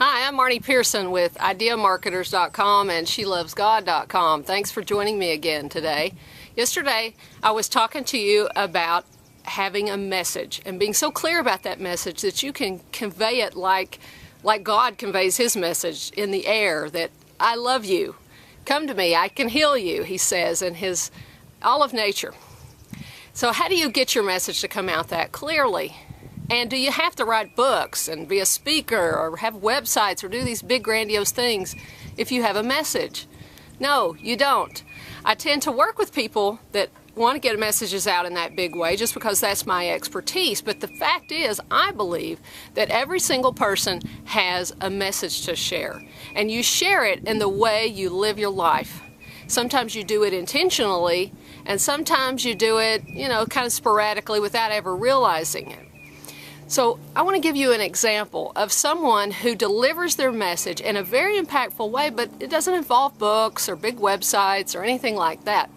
Hi, I'm Marnie Pearson with IdeaMarketers.com and SheLovesGod.com. Thanks for joining me again today. Yesterday, I was talking to you about having a message and being so clear about that message that you can convey it like God conveys His message in the air, that I love you. Come to me, I can heal you, He says in all of nature. So how do you get your message to come out that clearly? And do you have to write books and be a speaker or have websites or do these big grandiose things if you have a message? No, you don't. I tend to work with people that want to get messages out in that big way just because that's my expertise. But the fact is, I believe that every single person has a message to share. And you share it in the way you live your life. Sometimes you do it intentionally, and sometimes you do it, kind of sporadically without ever realizing it. So I want to give you an example of someone who delivers their message in a very impactful way, but it doesn't involve books or big websites or anything like that.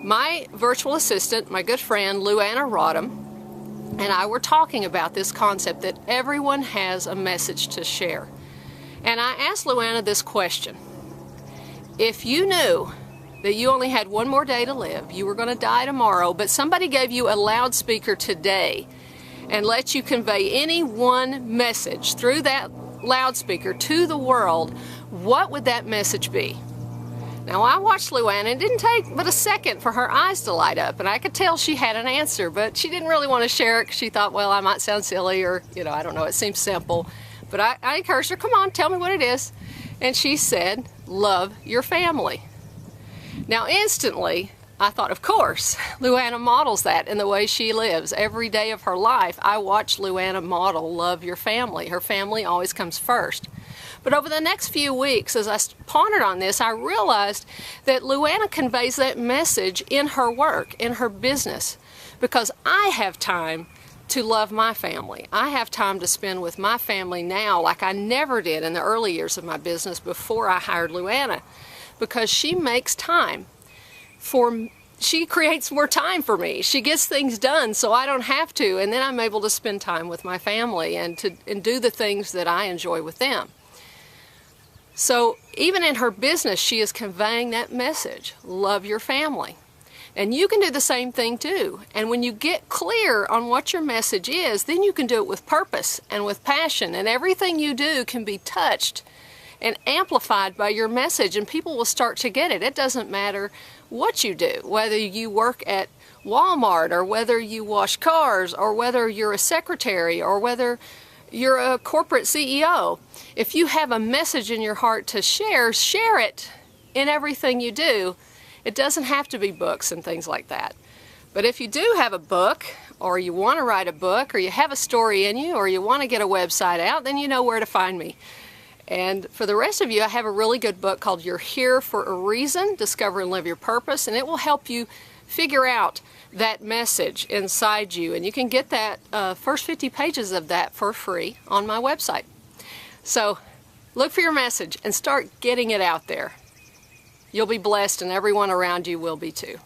My virtual assistant, my good friend Luanna Rodham, and I were talking about this concept that everyone has a message to share. And I asked Luanna this question. If you knew that you only had one more day to live, you were going to die tomorrow, but somebody gave you a loudspeaker today and let you convey any one message through that loudspeaker to the world, what would that message be? Now, I watched Luanna. It didn't take but a second for her eyes to light up, and I could tell she had an answer, but she didn't really want to share it because she thought, well, I might sound silly, or, I don't know, it seems simple. But I encouraged her, come on, tell me what it is. And she said, love your family. Now, instantly, I thought, of course, Luanna models that in the way she lives. Every day of her life, I watch Luanna model love your family. Her family always comes first. But over the next few weeks, as I pondered on this, I realized that Luanna conveys that message in her work, in her business, because I have time to love my family. I have time to spend with my family now like I never did in the early years of my business before I hired Luanna, because she makes time. She creates more time for me. She gets things done so I don't have to, and then I'm able to spend time with my family and do the things that I enjoy with them. So even in her business, she is conveying that message, love your family. And you can do the same thing too. And when you get clear on what your message is, then you can do it with purpose and with passion, and everything you do can be touched and amplified by your message, and people will start to get it. It doesn't matter what you do, whether you work at Walmart or whether you wash cars or whether you're a secretary or whether you're a corporate CEO. If you have a message in your heart to share, share it in everything you do. It doesn't have to be books and things like that. But if you do have a book, or you want to write a book, or you have a story in you, or you want to get a website out, then you know where to find me. And for the rest of you, I have a really good book called You're Here for a Reason, Discover and Live Your Purpose, and it will help you figure out that message inside you. And you can get that first 50 pages of that for free on my website. So look for your message and start getting it out there. You'll be blessed, and everyone around you will be too.